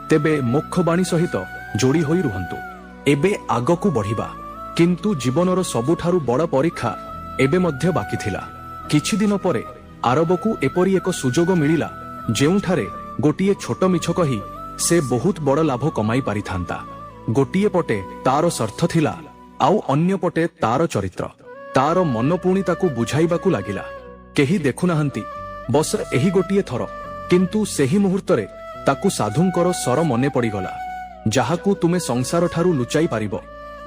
ତେବେ ମୋକ୍ଷବାଣୀ ସହିତ ଯୋଡ଼ି ହୋଇ ରୁହନ୍ତୁ। ଏବେ ଆଗକୁ ବଢିବା। କିନ୍ତୁ ଜୀବନର ସବୁଠାରୁ ବଡ଼ ପରୀକ୍ଷା ଏବେ ମଧ୍ୟ ବାକି ଥିଲା। କିଛି ଦିନ ପରେ ଆରବକୁ ଏପରି ଏକ ସୁଯୋଗ ମିଳିଲା, ଯେଉଁଠାରେ ଗୋଟିଏ ଛୋଟ ମିଛ କହି ସେ ବହୁତ ବଡ଼ ଲାଭ କମାଇ ପାରିଥାନ୍ତା। ଗୋଟିଏ ପଟେ ତାର ସ୍ୱାର୍ଥ ଥିଲା, ଆଉ ଅନ୍ୟ ପଟେ ତାର ଚରିତ୍ର। ତାର ମନ ପୁଣି ତାକୁ ବୁଝାଇବାକୁ ଲାଗିଲା, କେହି ଦେଖୁନାହାନ୍ତି, ବସ୍ ଏହି ଗୋଟିଏ ଥର। କିନ୍ତୁ ସେହି ମୁହୂର୍ତ୍ତରେ ତାକୁ ସାଧୁଙ୍କର ସ୍ୱର ମନେ ପଡ଼ିଗଲା, ଯାହାକୁ ତୁମେ ସଂସାରଠାରୁ ଲୁଚାଇ ପାରିବ,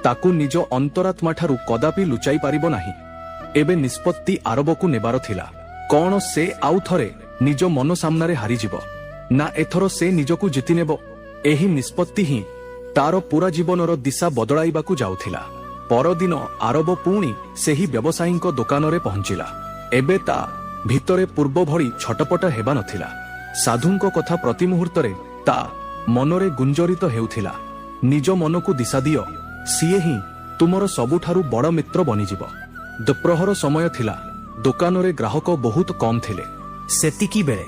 ତାକୁ ନିଜ ଅନ୍ତରାତ୍ମାଠାରୁ କଦାପି ଲୁଚାଇ ପାରିବ ନାହିଁ। ଏବେ ନିଷ୍ପତ୍ତି ଆରବକୁ ନେବାର ଥିଲା। କ'ଣ ସେ ଆଉ ଥରେ ନିଜ ମନ ସାମ୍ନାରେ ହାରିଯିବ, ନା ଏଥର ସେ ନିଜକୁ ଜିତିନେବ? ଏହି ନିଷ୍ପତ୍ତି ହିଁ ତାର ପୁରା ଜୀବନର ଦିଶା ବଦଳାଇବାକୁ ଯାଉଥିଲା। ପରଦିନ ଆରବ ପୁଣି ସେହି ବ୍ୟବସାୟୀଙ୍କ ଦୋକାନରେ ପହଞ୍ଚିଲା। ଏବେ ତା ଭିତରେ ପୂର୍ବ ଭଳି ଛଟପଟ ହେବା ନଥିଲା। ସାଧୁଙ୍କ କଥା ପ୍ରତି ମୁହୂର୍ତ୍ତରେ ତା ମନରେ ଗୁଞ୍ଜରିତ ହେଉଥିଲା, ନିଜ ମନକୁ ଦିଶା ଦିଅ, ସିଏ ହିଁ ତୁମର ସବୁଠାରୁ ବଡ଼ ମିତ୍ର ବନିଯିବ। ଦୁପ୍ରହର ସମୟ ଥିଲା। ଦୋକାନରେ ଗ୍ରାହକ ବହୁତ କମ୍ ଥିଲେ। ସେତିକିବେଳେ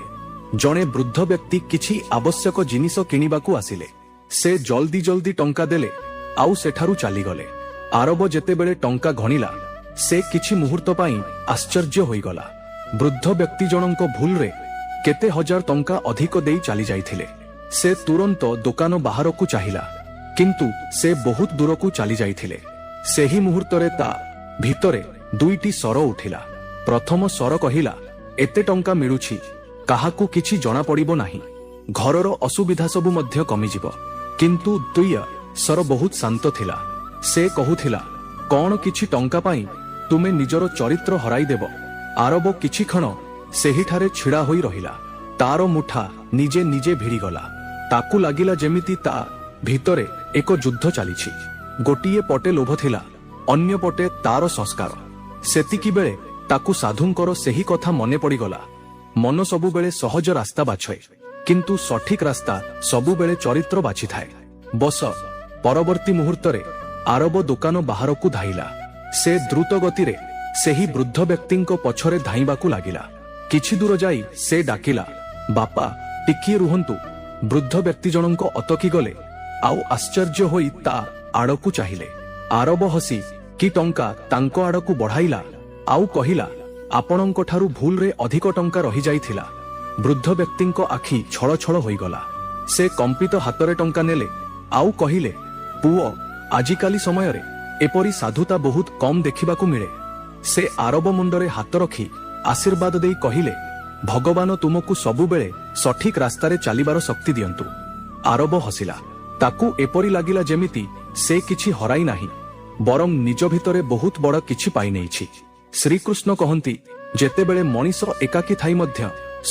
ଜଣେ ବୃଦ୍ଧ ବ୍ୟକ୍ତି କିଛି ଆବଶ୍ୟକ ଜିନିଷ କିଣିବାକୁ ଆସିଲେ। ସେ ଜଲ୍ଦି ଜଲ୍ଦି ଟଙ୍କା ଦେଲେ, ଆଉ ସେଠାରୁ ଚାଲିଗଲେ। ଆରବ ଯେତେବେଳେ ଟଙ୍କା ଗଣିଲା, ସେ କିଛି ମୁହୂର୍ତ୍ତ ପାଇଁ ଆଶ୍ଚର୍ଯ୍ୟ ହୋଇଗଲା। ବୃଦ୍ଧ ବ୍ୟକ୍ତି ଜଣଙ୍କ ଭୁଲରେ କେତେ ହଜାର ଟଙ୍କା ଅଧିକ ଦେଇ ଚାଲି ଯାଇଥିଲେ। ସେ ତୁରନ୍ତ ଦୋକାନ ବାହାରକୁ ଚାହିଁଲା, କିନ୍ତୁ ସେ ବହୁତ ଦୂରକୁ ଚାଲି ଯାଇଥିଲେ। ସେହି ମୁହୂର୍ତ୍ତରେ ତା ଭିତରେ 2ଟି ସ୍ୱର ଉଠିଲା। ପ୍ରଥମ ସ୍ୱର କହିଲା, ଏତେ ଟଙ୍କା ମିଳୁଛି, କାହାକୁ କିଛି ଜଣାପଡ଼ିବ ନାହିଁ, ଘରର ଅସୁବିଧା ସବୁ ମଧ୍ୟ କମିଯିବ। କିନ୍ତୁ ଦ୍ୱିତୀୟ ସ୍ୱର ବହୁତ ଶାନ୍ତ ଥିଲା। ସେ କହୁଥିଲା, କ'ଣ କିଛି ଟଙ୍କା ପାଇଁ ତୁମେ ନିଜର ଚରିତ୍ର ହରାଇଦେବ? ଆରବ କିଛି କ୍ଷଣ ସେହିଠାରେ ଛିଡ଼ା ହୋଇ ରହିଲା। ତାର ମୁଠା ନିଜେ ନିଜେ ଭିଡ଼ିଗଲା। ତାକୁ ଲାଗିଲା ଯେମିତି ତା ଭିତରେ ଏକ ଯୁଦ୍ଧ ଚାଲିଛି। ଗୋଟିଏ ପଟେ ଲୋଭ ଥିଲା, ଅନ୍ୟ ପଟେ ତାର ସଂସ୍କାର। ସେତିକିବେଳେ ତାକୁ ସାଧୁଙ୍କର ସେହି କଥା ମନେ ପଡ଼ିଗଲା, ମନ ସବୁବେଳେ ସହଜ ରାସ୍ତା ବାଛେ, କିନ୍ତୁ ସଠିକ ରାସ୍ତା ସବୁବେଳେ ଚରିତ୍ର ବାଛିଥାଏ। ବସ। ପରବର୍ତ୍ତୀ ମୁହୂର୍ତ୍ତରେ ଆରବ ଦୋକାନ ବାହାରକୁ ଧାଇଁଲା। ସେ ଦ୍ରୁତ ଗତିରେ ସେହି ବୃଦ୍ଧ ବ୍ୟକ୍ତିଙ୍କ ପଛରେ ଧାଇଁବାକୁ ଲାଗିଲା। କିଛି ଦୂର ଯାଇ ସେ ଡାକିଲା, ବାପା, ଟିକିଏ ରୁହନ୍ତୁ। ବୃଦ୍ଧ ବ୍ୟକ୍ତି ଜଣଙ୍କ ଅଟକି ଗଲେ, ଆଉ ଆଶ୍ଚର୍ଯ୍ୟ ହୋଇ ତା ଆଡ଼କୁ ଚାହିଁଲେ। ଆରବ ହସି କି ଟଙ୍କା ତାଙ୍କ ଆଡ଼କୁ ବଢ଼ାଇଲା, ଆଉ କହିଲା, ଆପଣଙ୍କଠାରୁ ଭୁଲରେ ଅଧିକ ଟଙ୍କା ରହିଯାଇଥିଲା। ବୃଦ୍ଧ ବ୍ୟକ୍ତିଙ୍କ ଆଖି ଛଳ ଛଳ ହୋଇଗଲା। ସେ କମ୍ପିତ ହାତରେ ଟଙ୍କା ନେଲେ, ଆଉ କହିଲେ, ପୁଅ, ଆଜିକାଲି ସମୟରେ ଏପରି ସାଧୁତା ବହୁତ କମ୍ ଦେଖିବାକୁ ମିଳେ। ସେ ଆରବ ମୁଣ୍ଡରେ ହାତ ରଖି ଆଶୀର୍ବାଦ ଦେଇ କହିଲେ, ଭଗବାନ ତୁମକୁ ସବୁବେଳେ ସଠିକ ରାସ୍ତାରେ ଚାଲିବାର ଶକ୍ତି ଦିଅନ୍ତୁ। ଆରବ ହସିଲା। ତାକୁ ଏପରି ଲାଗିଲା ଯେମିତି ସେ କିଛି ହରାଇ ନାହିଁ, ବରଂ ନିଜ ଭିତରେ ବହୁତ ବଡ଼ କିଛି ପାଇନେଇଛି। ଶ୍ରୀକୃଷ୍ଣ କହନ୍ତି, ଯେତେବେଳେ ମଣିଷ ଏକାକୀ ଥାଇ ମଧ୍ୟ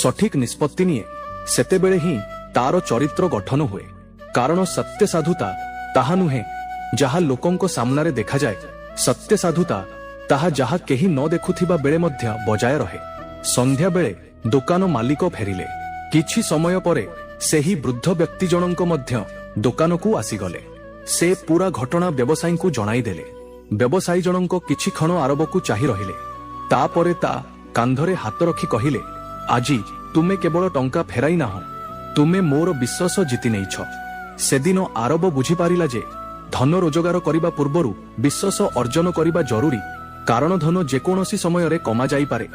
ସଠିକ ନିଷ୍ପତ୍ତି ନିଏ, ସେତେବେଳେ ହିଁ ତାର ଚରିତ୍ର ଗଠନ ହୁଏ। କାରଣ ସତ୍ୟ ସାଧୁତା ତାହା ନୁହେଁ ଯାହା ଲୋକଙ୍କ ସାମ୍ନାରେ ଦେଖାଯାଏ। ସତ୍ୟ ସାଧୁତା ତାହା ଯାହା କେହି ନ ଦେଖୁଥିବା ବେଳେ ମଧ୍ୟ ବଜାୟ ରହେ। ସନ୍ଧ୍ୟାବେଳେ ଦୋକାନ ମାଲିକ ଫେରିଲେ। କିଛି ସମୟ ପରେ ସେହି ବୃଦ୍ଧ ବ୍ୟକ୍ତି ଜଣଙ୍କ ମଧ୍ୟ ଦୋକାନକୁ ଆସିଗଲେ। ସେ ପୁରା ଘଟଣା ବ୍ୟବସାୟୀଙ୍କୁ ଜଣାଇଦେଲେ। ବ୍ୟବସାୟୀ ଜଣଙ୍କ କିଛି କ୍ଷଣ ଆରବକୁ ଚାହିଁ ରହିଲେ। ତାପରେ ତା କାନ୍ଧରେ ହାତ ରଖି କହିଲେ, ଆଜି ତୁମେ କେବଳ ଟଙ୍କା ଫେରାଇ ନାହଁ, ତୁମେ ମୋର ବିଶ୍ୱାସ ଜିତି ନେଇଛ। ସେଦିନ ଆରବ ବୁଝିପାରିଲା ଯେ ଧନ ରୋଜଗାର କରିବା ପୂର୍ବରୁ ବିଶ୍ୱାସ ଅର୍ଜନ କରିବା ଜରୁରୀ, କାରଣ ଧନ ଯେକୌଣସି ସମୟରେ କମାଯାଇପାରେ,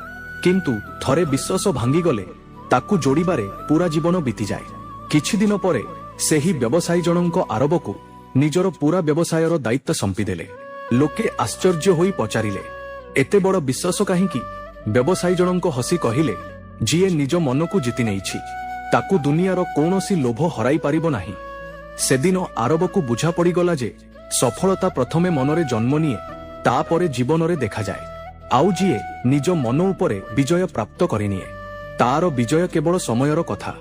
କିନ୍ତୁ ଥରେ ବିଶ୍ୱାସ ଭାଙ୍ଗିଗଲେ ତାକୁ ଯୋଡ଼ିବାରେ ପୁରା ଜୀବନ ବିତିଯାଏ। କିଛି ଦିନ ପରେ ସେହି ବ୍ୟବସାୟୀ ଜଣଙ୍କ ଆରବକୁ ନିଜର ପୁରା ବ୍ୟବସାୟର ଦାୟିତ୍ୱ ସମ୍ପିଦେଲେ। ଲୋକେ ଆଶ୍ଚର୍ଯ୍ୟ ହୋଇ ପଚାରିଲେ, ଏତେ ବଡ଼ ବିଶ୍ୱାସ କାହିଁକି? ବ୍ୟବସାୟୀ ଜଣଙ୍କ ହସି କହିଲେ, ଯିଏ ନିଜ ମନକୁ ଜିତି ନେଇଛି ତାକୁ ଦୁନିଆର କୌଣସି ଲୋଭ ହରାଇ ପାରିବ ନାହିଁ। ସେଦିନ ଆରବକୁ ବୁଝା ପଡ଼ିଗଲା ଯେ ସଫଳତା ପ୍ରଥମେ ମନରେ ଜନ୍ମ ନିଏ, ତାପରେ ଜୀବନରେ ଦେଖାଯାଏ। ଆଉ ଯିଏ ନିଜ ମନ ଉପରେ ବିଜୟ ପ୍ରାପ୍ତ କରିନିଏ ତାର ବିଜୟ କେବଳ ସମୟର କଥା।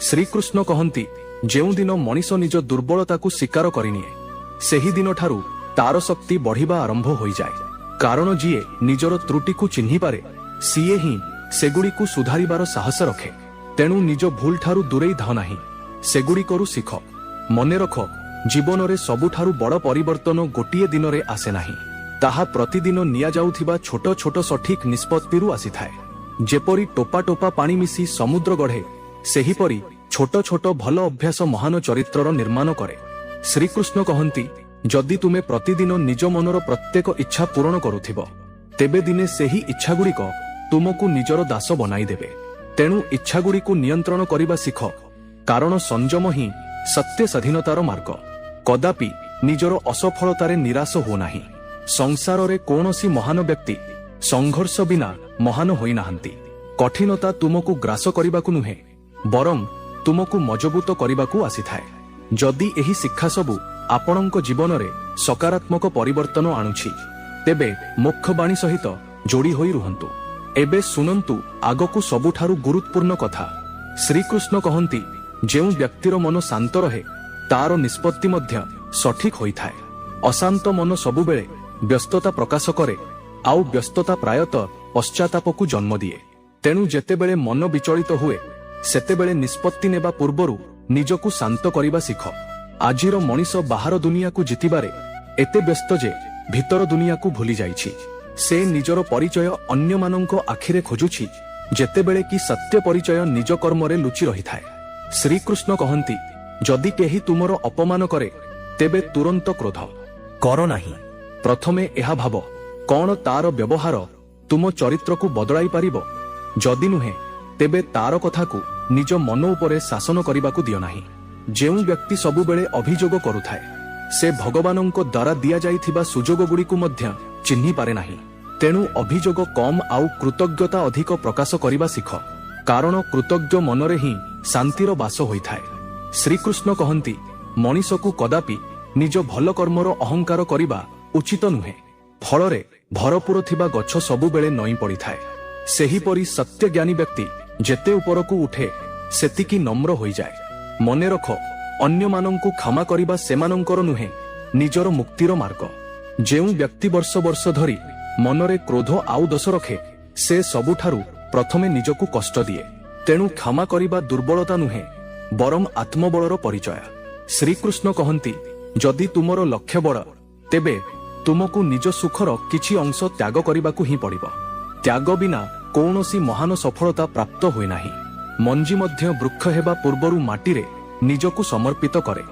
ଶ୍ରୀକୃଷ୍ଣ କହନ୍ତି, ଯେଉଁଦିନ ମଣିଷ ନିଜ ଦୁର୍ବଳତାକୁ ସ୍ୱୀକାର କରିନିଏ ସେହିଦିନଠାରୁ ତାର ଶକ୍ତି ବଢ଼ିବା ଆରମ୍ଭ ହୋଇଯାଏ। କାରଣ ଯିଏ ନିଜର ତ୍ରୁଟିକୁ ଚିହ୍ନିପାରେ ସିଏ ହିଁ ସେଗୁଡ଼ିକୁ ସୁଧାରିବାର ସାହସ ରଖେ। ତେଣୁ ନିଜ ଭୁଲଠାରୁ ଦୂରେଇ ଥାଅ ନାହିଁ, ସେଗୁଡ଼ିକରୁ ଶିଖ। ମନେ ରଖ, ଜୀବନରେ ସବୁଠାରୁ ବଡ଼ ପରିବର୍ତ୍ତନ ଗୋଟିଏ ଦିନରେ ଆସେ ନାହିଁ, ତାହା ପ୍ରତିଦିନ ନିଆଯାଉଥିବା ଛୋଟ ଛୋଟ ସଠିକ୍ ନିଷ୍ପତ୍ତିରୁ ଆସିଥାଏ। ଯେପରି ଟୋପା ଟୋପା ପାଣି ମିଶି ସମୁଦ୍ର ଗଢ଼େ, ସେହିପରି ଛୋଟ ଛୋଟ ଭଲ ଅଭ୍ୟାସ ମହାନ ଚରିତ୍ରର ନିର୍ମାଣ କରେ। ଶ୍ରୀକୃଷ୍ଣ କହନ୍ତି, ଯଦି ତୁମେ ପ୍ରତିଦିନ ନିଜ ମନର ପ୍ରତ୍ୟେକ ଇଚ୍ଛା ପୂରଣ କରୁଥିବ, ତେବେ ଦିନେ ସେହି ଇଚ୍ଛାଗୁଡ଼ିକ ତୁମକୁ ନିଜର ଦାସ ବନାଇଦେବେ। ତେଣୁ ଇଚ୍ଛାଗୁଡ଼ିକୁ ନିୟନ୍ତ୍ରଣ କରିବା ଶିଖ, କାରଣ ସଂଯମ ହିଁ ସତ୍ୟ ସ୍ୱାଧୀନତାର ମାର୍ଗ। କଦାପି ନିଜର ଅସଫଳତାରେ ନିରାଶ ହୁଅ ନାହିଁ। ସଂସାରରେ କୌଣସି ମହାନ ବ୍ୟକ୍ତି ସଂଘର୍ଷ ବିନା ମହାନ ହୋଇନାହାନ୍ତି। କଠିନତା ତୁମକୁ ଗ୍ରାସ କରିବାକୁ ନୁହେଁ, ବରଂ ତୁମକୁ ମଜବୁତ କରିବାକୁ ଆସିଥାଏ। ଯଦି ଏହି ଶିକ୍ଷା ସବୁ ଆପଣଙ୍କ ଜୀବନରେ ସକାରାତ୍ମକ ପରିବର୍ତ୍ତନ ଆଣୁଛି, ତେବେ ମୁଖ୍ୟବାଣୀ ସହିତ ଯୋଡ଼ି ହୋଇ ରୁହନ୍ତୁ। ଏବେ ଶୁଣନ୍ତୁ ଆଗକୁ ସବୁଠାରୁ ଗୁରୁତ୍ୱପୂର୍ଣ୍ଣ କଥା। ଶ୍ରୀକୃଷ୍ଣ କହନ୍ତି, ଯେଉଁ ବ୍ୟକ୍ତିର ମନ ଶାନ୍ତ ରହେ ତାର ନିଷ୍ପତ୍ତି ମଧ୍ୟ ସଠିକ୍ ହୋଇଥାଏ। ଅଶାନ୍ତ ମନ ସବୁବେଳେ ବ୍ୟସ୍ତତା ପ୍ରକାଶ କରେ, ଆଉ ବ୍ୟସ୍ତତା ପ୍ରାୟତଃ ପଶ୍ଚାତାପକୁ ଜନ୍ମ ଦିଏ। ତେଣୁ ଯେତେବେଳେ ମନ ବିଚଳିତ ହୁଏ ସେତେବେଳେ ନିଷ୍ପତ୍ତି ନେବା ପୂର୍ବରୁ ନିଜକୁ ଶାନ୍ତ କରିବା ଶିଖ। ଆଜିର ମଣିଷ ବାହାର ଦୁନିଆକୁ ଜିତିବାରେ ଏତେ ବ୍ୟସ୍ତ ଯେ ଭିତର ଦୁନିଆକୁ ଭୁଲି ଯାଇଛି। ସେ ନିଜର ପରିଚୟ ଅନ୍ୟମାନଙ୍କ ଆଖିରେ ଖୋଜୁଛି, ଯେତେବେଳେ କି ସତ୍ୟ ପରିଚୟ ନିଜ କର୍ମରେ ଲୁଚି ରହିଥାଏ। ଶ୍ରୀକୃଷ୍ଣ କହନ୍ତି, ଯଦି କେହି ତୁମର ଅପମାନ କରେ ତେବେ ତୁରନ୍ତ କ୍ରୋଧ କର ନାହିଁ। ପ୍ରଥମେ ଏହା ଭାବ, କଣ ତାର ବ୍ୟବହାର ତୁମ ଚରିତ୍ରକୁ ବଦଳାଇ ପାରିବ? ଯଦି ନୁହେଁ, ତେବେ ତାର କଥାକୁ ନିଜ ମନ ଉପରେ ଶାସନ କରିବାକୁ ଦିଅ ନାହିଁ। ଯେଉଁ ବ୍ୟକ୍ତି ସବୁବେଳେ ଅଭିଯୋଗ କରୁଥାଏ ସେ ଭଗବାନଙ୍କ ଦ୍ୱାରା ଦିଆଯାଇଥିବା ସୁଯୋଗଗୁଡ଼ିକୁ ମଧ୍ୟ ଚିହ୍ନି ପାରେ ନାହିଁ। ତେଣୁ ଅଭିଯୋଗ କମ୍ ଆଉ କୃତଜ୍ଞତା ଅଧିକ ପ୍ରକାଶ କରିବା ଶିଖ, କାରଣ କୃତଜ୍ଞ ମନରେ ହିଁ ଶାନ୍ତିର ବାସ ହୋଇଥାଏ। ଶ୍ରୀକୃଷ୍ଣ କହନ୍ତି, ମଣିଷକୁ କଦାପି ନିଜ ଭଲ କର୍ମର ଅହଙ୍କାର କରିବା ଉଚିତ ନୁହେଁ। ଫଳରେ ଭରପୁର ଥିବା ଗଛ ସବୁବେଳେ ନଇଁ ପଡ଼ିଥାଏ। ସେହିପରି ସତ୍ୟଜ୍ଞାନୀ ବ୍ୟକ୍ତି ଯେତେ ଉପରକୁ ଉଠେ ସେତିକି ନମ୍ର ହୋଇଯାଏ। ମନେ ରଖ, ଅନ୍ୟମାନଙ୍କୁ କ୍ଷମା କରିବା ସେମାନଙ୍କର ନୁହେଁ, ନିଜର ମୁକ୍ତିର ମାର୍ଗ। ଯେଉଁ ବ୍ୟକ୍ତି ବର୍ଷ ବର୍ଷ ଧରି ମନରେ କ୍ରୋଧ ଆଉ ଦୋଷ ରଖେ ସେ ସବୁଠାରୁ ପ୍ରଥମେ ନିଜକୁ କଷ୍ଟ ଦିଏ। ତେଣୁ କ୍ଷମା କରିବା ଦୁର୍ବଳତା ନୁହେଁ, ବରଂ ଆତ୍ମବଳର ପରିଚୟ। ଶ୍ରୀକୃଷ୍ଣ କହନ୍ତି, ଯଦି ତୁମର ଲକ୍ଷ୍ୟ ବଡ଼, ତେବେ ତୁମକୁ ନିଜ ସୁଖର କିଛି ଅଂଶ ତ୍ୟାଗ କରିବାକୁ ହିଁ ପଡ଼ିବ। ତ୍ୟାଗ ବିନା କୌଣସି ମହାନ ସଫଳତା ପ୍ରାପ୍ତ ହୁଏ ନାହିଁ। ମଞ୍ଜି ମଧ୍ୟ ବୃକ୍ଷ ହେବା ପୂର୍ବରୁ ମାଟିରେ ନିଜକୁ ସମର୍ପିତ କରେ।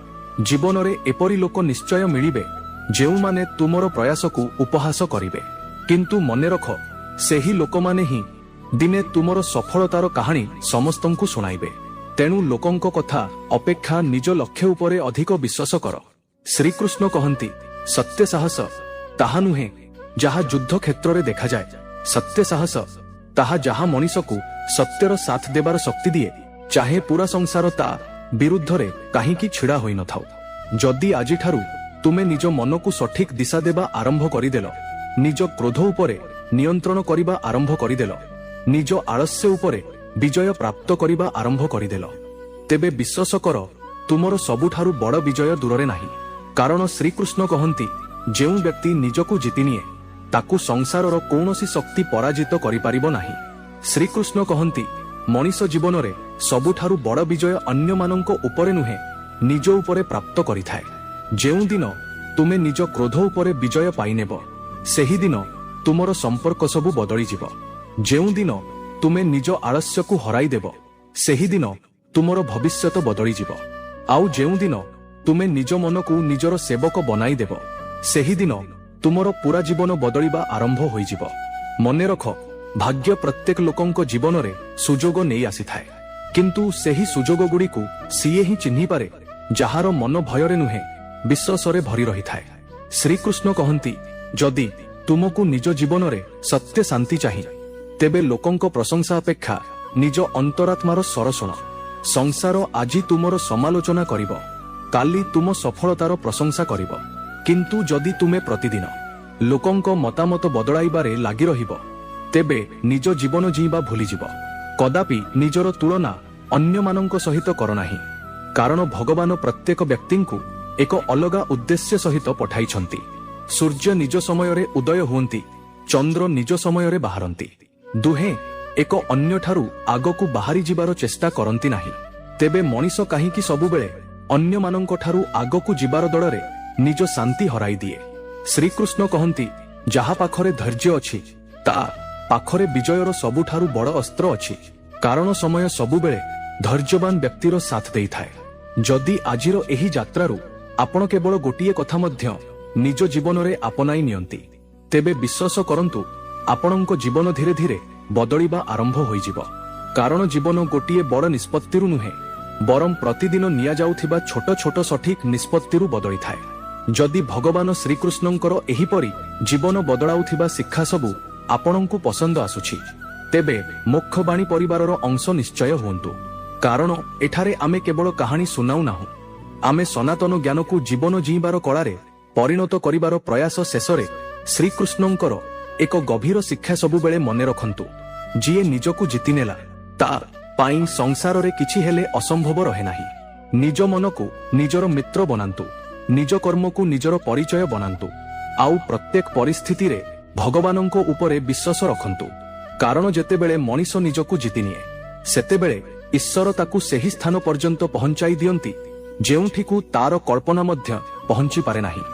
ଜୀବନରେ ଏପରି ଲୋକ ନିଶ୍ଚୟ ମିଳିବେ ଯେଉଁମାନେ ତୁମର ପ୍ରୟାସକୁ ଉପହାସ କରିବେ, କିନ୍ତୁ ମନେ ରଖ, ସେହି ଲୋକମାନେ ହିଁ ଦିନେ ତୁମର ସଫଳତାର କାହାଣୀ ସମସ୍ତଙ୍କୁ ଶୁଣାଇବେ। ତେଣୁ ଲୋକଙ୍କ କଥା ଅପେକ୍ଷା ନିଜ ଲକ୍ଷ୍ୟ ଉପରେ ଅଧିକ ବିଶ୍ୱାସ କର। ଶ୍ରୀକୃଷ୍ଣ କହନ୍ତି, ସତ୍ୟ ସାହସ ତାହା ନୁହେଁ ଯାହା ଯୁଦ୍ଧ କ୍ଷେତ୍ରରେ ଦେଖାଯାଏ। ସତ୍ୟ ସାହସ ତାହା ଯାହା ମଣିଷକୁ ସତ୍ୟର ସାଥ ଦେବାର ଶକ୍ତି ଦିଏ, ଚାହେ ପୁରା ସଂସାର ତା ବିରୁଦ୍ଧରେ କାହିଁକି ଛିଡ଼ା ହୋଇନଥାଉ। ଯଦି ଆଜିଠାରୁ ତୁମେ ନିଜ ମନକୁ ସଠିକ୍ ଦିଶା ଦେବା ଆରମ୍ଭ କରିଦେଲ, ନିଜ କ୍ରୋଧ ଉପରେ ନିୟନ୍ତ୍ରଣ କରିବା ଆରମ୍ଭ କରିଦେଲ, ନିଜ ଆଳସ୍ୟ ଉପରେ ବିଜୟ ପ୍ରାପ୍ତ କରିବା ଆରମ୍ଭ କରିଦେଲ, ତେବେ ବିଶ୍ୱାସ କର, ତୁମର ସବୁଠାରୁ ବଡ଼ ବିଜୟ ଦୂରରେ ନାହିଁ। କାରଣ ଶ୍ରୀକୃଷ୍ଣ କହନ୍ତି, ଯେଉଁ ବ୍ୟକ୍ତି ନିଜକୁ ଜିତିନିଏ ତାକୁ ସଂସାରର କୌଣସି ଶକ୍ତି ପରାଜିତ କରିପାରିବ ନାହିଁ। ଶ୍ରୀକୃଷ୍ଣ କହନ୍ତି, ମଣିଷ ଜୀବନରେ ସବୁଠାରୁ ବଡ଼ ବିଜୟ ଅନ୍ୟମାନଙ୍କ ଉପରେ ନୁହେଁ, ନିଜ ଉପରେ ପ୍ରାପ୍ତ କରିଥାଏ। ଯେଉଁଦିନ ତୁମେ ନିଜ କ୍ରୋଧ ଉପରେ ବିଜୟ ପାଇନେବ, ସେହିଦିନ ତୁମର ସମ୍ପର୍କ ସବୁ ବଦଳିଯିବ। ଯେଉଁଦିନ ତୁମେ ନିଜ ଆଳସ୍ୟକୁ ହରାଇଦେବ, ସେହିଦିନ ତୁମର ଭବିଷ୍ୟତ ବଦଳିଯିବ। ଆଉ ଯେଉଁଦିନ ତୁମେ ନିଜ ମନକୁ ନିଜର ସେବକ ବନାଇଦେବ, ସେହିଦିନ ତୁମର ପୂରା ଜୀବନ ବଦଳିବା ଆରମ୍ଭ ହୋଇଯିବ। ମନେ ରଖ, ଭାଗ୍ୟ ପ୍ରତ୍ୟେକ ଲୋକଙ୍କ ଜୀବନରେ ସୁଯୋଗ ନେଇ ଆସିଥାଏ, କିନ୍ତୁ ସେହି ସୁଯୋଗଗୁଡ଼ିକୁ ସିଏ ହିଁ ଚିହ୍ନିପାରେ ଯାହାର ମନ ଭୟରେ ନୁହେଁ ବିଶ୍ୱାସରେ ଭରି ରହିଥାଏ। ଶ୍ରୀକୃଷ୍ଣ କହନ୍ତି, ଯଦି ତୁମକୁ ନିଜ ଜୀବନରେ ସତ୍ୟ ଶାନ୍ତି ଚାହିଁ, ତେବେ ଲୋକଙ୍କ ପ୍ରଶଂସା ଅପେକ୍ଷା ନିଜ ଅନ୍ତରାତ୍ମାର ସ୍ୱର ଶୁଣ। ସଂସାର ଆଜି ତୁମର ସମାଲୋଚନା କରିବ, କାଲି ତୁମ ସଫଳତାର ପ୍ରଶଂସା କରିବ, କିନ୍ତୁ ଯଦି ତୁମେ ପ୍ରତିଦିନ ଲୋକଙ୍କ ମତାମତ ବଦଳାଇବାରେ ଲାଗି ରହିବ, ତେବେ ନିଜ ଜୀବନ ଜୀଇବା ଭୁଲିଯିବ। କଦାପି ନିଜର ତୁଳନା ଅନ୍ୟମାନଙ୍କ ସହିତ କର ନାହିଁ, କାରଣ ଭଗବାନ ପ୍ରତ୍ୟେକ ବ୍ୟକ୍ତିଙ୍କୁ ଏକ ଅଲଗା ଉଦ୍ଦେଶ୍ୟ ସହିତ ପଠାଇଛନ୍ତି। ସୂର୍ଯ୍ୟ ନିଜ ସମୟରେ ଉଦୟ ହୁଅନ୍ତି, ଚନ୍ଦ୍ର ନିଜ ସମୟରେ ବାହାରନ୍ତି। ଦୁହେଁ ଏକ ଅନ୍ୟଠାରୁ ଆଗକୁ ବାହାରି ଯିବାର ଚେଷ୍ଟା କରନ୍ତି ନାହିଁ। ତେବେ ମଣିଷ କାହିଁକି ସବୁବେଳେ ଅନ୍ୟମାନଙ୍କଠାରୁ ଆଗକୁ ଯିବାର ଦଳରେ ନିଜ ଶାନ୍ତି ହରାଇ ଦିଏ? ଶ୍ରୀକୃଷ୍ଣ କହନ୍ତି, ଯାହା ପାଖରେ ଧୈର୍ଯ୍ୟ ଅଛି, ତା ପାଖରେ ବିଜୟର ସବୁଠାରୁ ବଡ଼ ଅସ୍ତ୍ର ଅଛି, କାରଣ ସମୟ ସବୁବେଳେ ଧୈର୍ଯ୍ୟବାନ ବ୍ୟକ୍ତିର ସାଥ ଦେଇଥାଏ। ଯଦି ଆଜିର ଏହି ଯାତ୍ରାରୁ ଆପଣ କେବଳ ଗୋଟିଏ କଥା ମଧ୍ୟ ନିଜ ଜୀବନରେ ଆପଣାଇ ନିଅନ୍ତି, ତେବେ ବିଶ୍ୱାସ କରନ୍ତୁ, ଆପଣଙ୍କ ଜୀବନ ଧୀରେ ଧୀରେ ବଦଳିବା ଆରମ୍ଭ ହୋଇଯିବ। କାରଣ ଜୀବନ ଗୋଟିଏ ବଡ଼ ନିଷ୍ପତ୍ତିରୁ ନୁହେଁ, ବରଂ ପ୍ରତିଦିନ ନିଆଯାଉଥିବା ଛୋଟ ଛୋଟ ସଠିକ୍ ନିଷ୍ପତ୍ତିରୁ ବଦଳିଥାଏ। ଯଦି ଭଗବାନ ଶ୍ରୀକୃଷ୍ଣଙ୍କର ଏହିପରି ଜୀବନ ବଦଳାଉଥିବା ଶିକ୍ଷା ସବୁ ଆପଣଙ୍କୁ ପସନ୍ଦ ଆସୁଛି, ତେବେ ମୋକ୍ଷବାଣୀ ପରିବାରର ଅଂଶ ନିଶ୍ଚୟ ହୁଅନ୍ତୁ। କାରଣ ଏଠାରେ ଆମେ କେବଳ କାହାଣୀ ଶୁଣାଉ ନାହୁଁ, ଆମେ ସନାତନ ଜ୍ଞାନକୁ ଜୀବନ ଜୀଇବାର କଳାରେ ପରିଣତ କରିବାର ପ୍ରୟାସ। ଶେଷରେ ଶ୍ରୀକୃଷ୍ଣଙ୍କର ଏକ ଗଭୀର ଶିକ୍ଷା ସବୁବେଳେ ମନେ ରଖନ୍ତୁ, ଯିଏ ନିଜକୁ ଜିତିନେଲା, ତା ପାଇଁ ସଂସାରରେ କିଛି ହେଲେ ଅସମ୍ଭବ ରହେ ନାହିଁ। ନିଜ ମନକୁ ନିଜର ମିତ୍ର ବନାନ୍ତୁ, ନିଜ କର୍ମକୁ ନିଜର ପରିଚୟ ବନାନ୍ତୁ, ଆଉ ପ୍ରତ୍ୟେକ ପରିସ୍ଥିତିରେ ଭଗବାନଙ୍କ ଉପରେ ବିଶ୍ୱାସ ରଖନ୍ତୁ। କାରଣ ଯେତେବେଳେ ମଣିଷ ନିଜକୁ ଜିତିନିଏ, ସେତେବେଳେ ଈଶ୍ୱର ତାକୁ ସେହି ସ୍ଥାନ ପର୍ଯ୍ୟନ୍ତ ପହଞ୍ଚାଇ ଦିଅନ୍ତି ଯେଉଁଠିକୁ ତାର କଳ୍ପନା ମଧ୍ୟ ପହଞ୍ଚି ପାରେ ନାହିଁ।